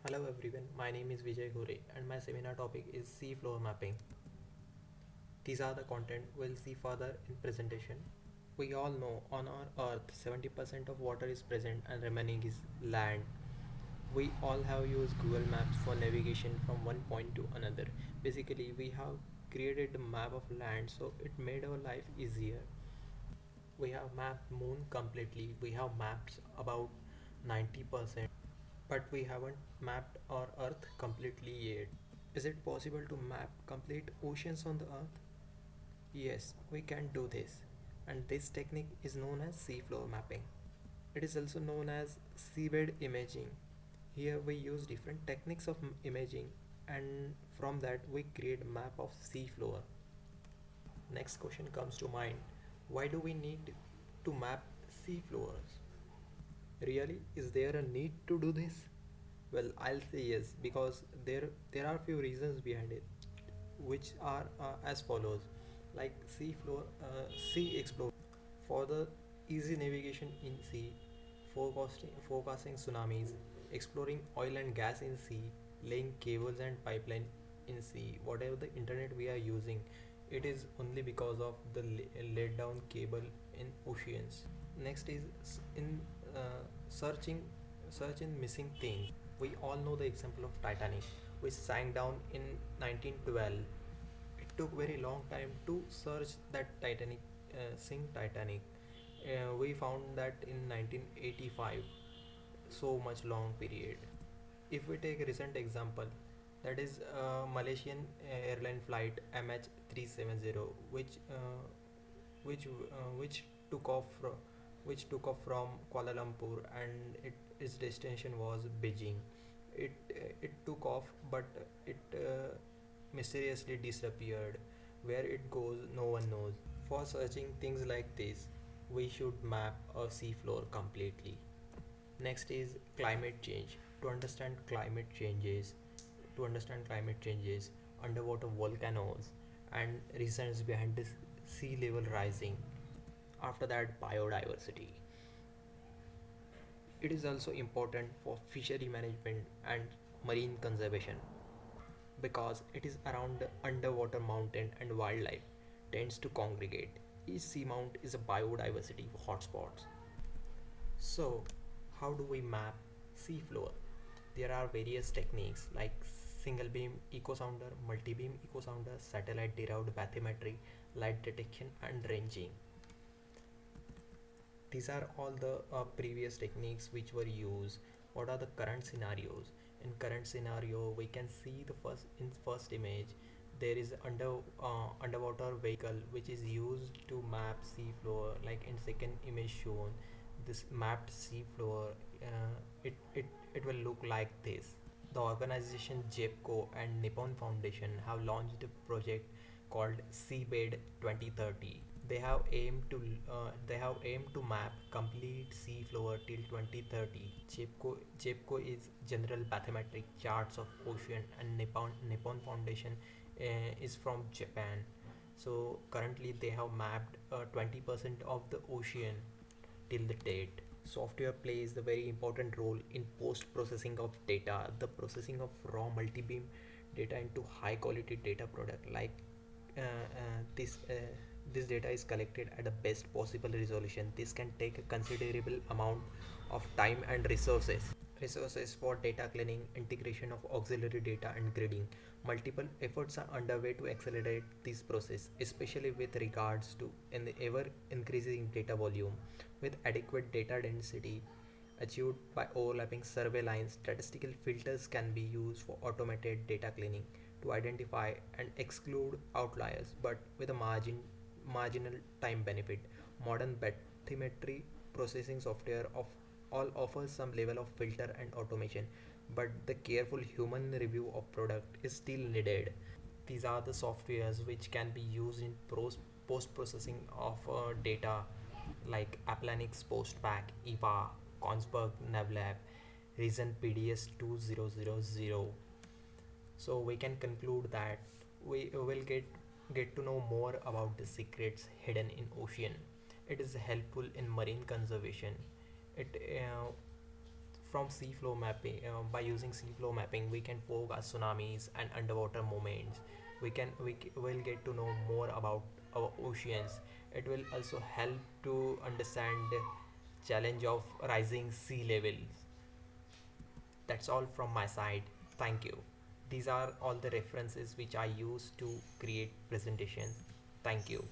Hello everyone, my name is Vijay Ghore and my seminar topic is seafloor mapping. These are the content we'll see further in presentation. We all know on our earth 70% of water is present and remaining is land. We all have used Google Maps for navigation from one point to another. Basically, we have created a map of land so it made our life easier. We have mapped moon completely. We have mapped about 90%, but we haven't mapped our earth completely yet. Is it possible to map complete oceans on the earth? Yes, we can do this. And this technique is known as seafloor mapping. It is also known as seabed imaging. Here we use different techniques of imaging, and from that we create a map of seafloor. Next question comes to mind. Why do we need to map seafloors? Really, is there a need to do this? Well, I'll say yes because there are few reasons behind it, which are as follows: like sea exploration for the easy navigation in sea, forecasting tsunamis, exploring oil and gas in sea, laying cables and pipeline in sea. Whatever the internet we are using, it is only because of the laid down cable in oceans. Next is in uh, searching search in missing things. We all know the example of Titanic, which sank down in 1912. It took very long time to search that Titanic. We found that in 1985, so much long period. If we take a recent example, that is Malaysian airline flight MH370, which took off fro- which took off from Kuala Lumpur, and its destination was Beijing. It took off, but it mysteriously disappeared. Where it goes, no one knows. For searching things like this, we should map a seafloor completely. Next is climate change. To understand climate changes, underwater volcanoes, and reasons behind this sea level rising. After that, biodiversity. It is also important for fishery management and marine conservation because it is around the underwater mountain and wildlife tends to congregate. Each seamount is a biodiversity hotspot. So, how do we map seafloor? There are various techniques like single beam echo sounder, multi beam echo sounder, satellite derived bathymetry, light detection, and ranging. These are all the previous techniques which were used. What are the current scenarios? In current scenario, we can see first image there is underwater vehicle which is used to map seafloor. Like in second image shown, this mapped seafloor, it will look like this. The organization JEPCO and Nippon Foundation have launched a project called Seabed 2030. They have aimed to map complete seafloor till 2030. JEPCO is General Bathymetric Charts of Ocean, and Nippon Foundation is from Japan. So currently they have mapped 20% of the ocean till the date. Software plays a very important role in post processing of data, the processing of raw multi-beam data into high quality data product. Like this data is collected at the best possible resolution. This can take a considerable amount of time and resources for data cleaning, integration of auxiliary data, and grading. Multiple efforts are underway to accelerate this process, especially with regards to an ever increasing data volume. With adequate data density achieved by overlapping survey lines, statistical filters can be used for automated data cleaning to identify and exclude outliers, but with a marginal time benefit. Modern bathymetry processing software of all offers some level of filter and automation, but the careful human review of product is still needed. These are the softwares which can be used in post processing of data, like Applanix Postpack, EVA, Consberg Navlab, Reason PDS 2000. So we can conclude that we will get to know more about the secrets hidden in ocean. It is helpful in marine conservation. It from seafloor mapping. By using seafloor mapping, we can forecast tsunamis and underwater movements. Will get to know more about our oceans. It will also help to understand the challenge of rising sea levels. That's all from my side. Thank you. These are all the references which I use to create presentations. Thank you.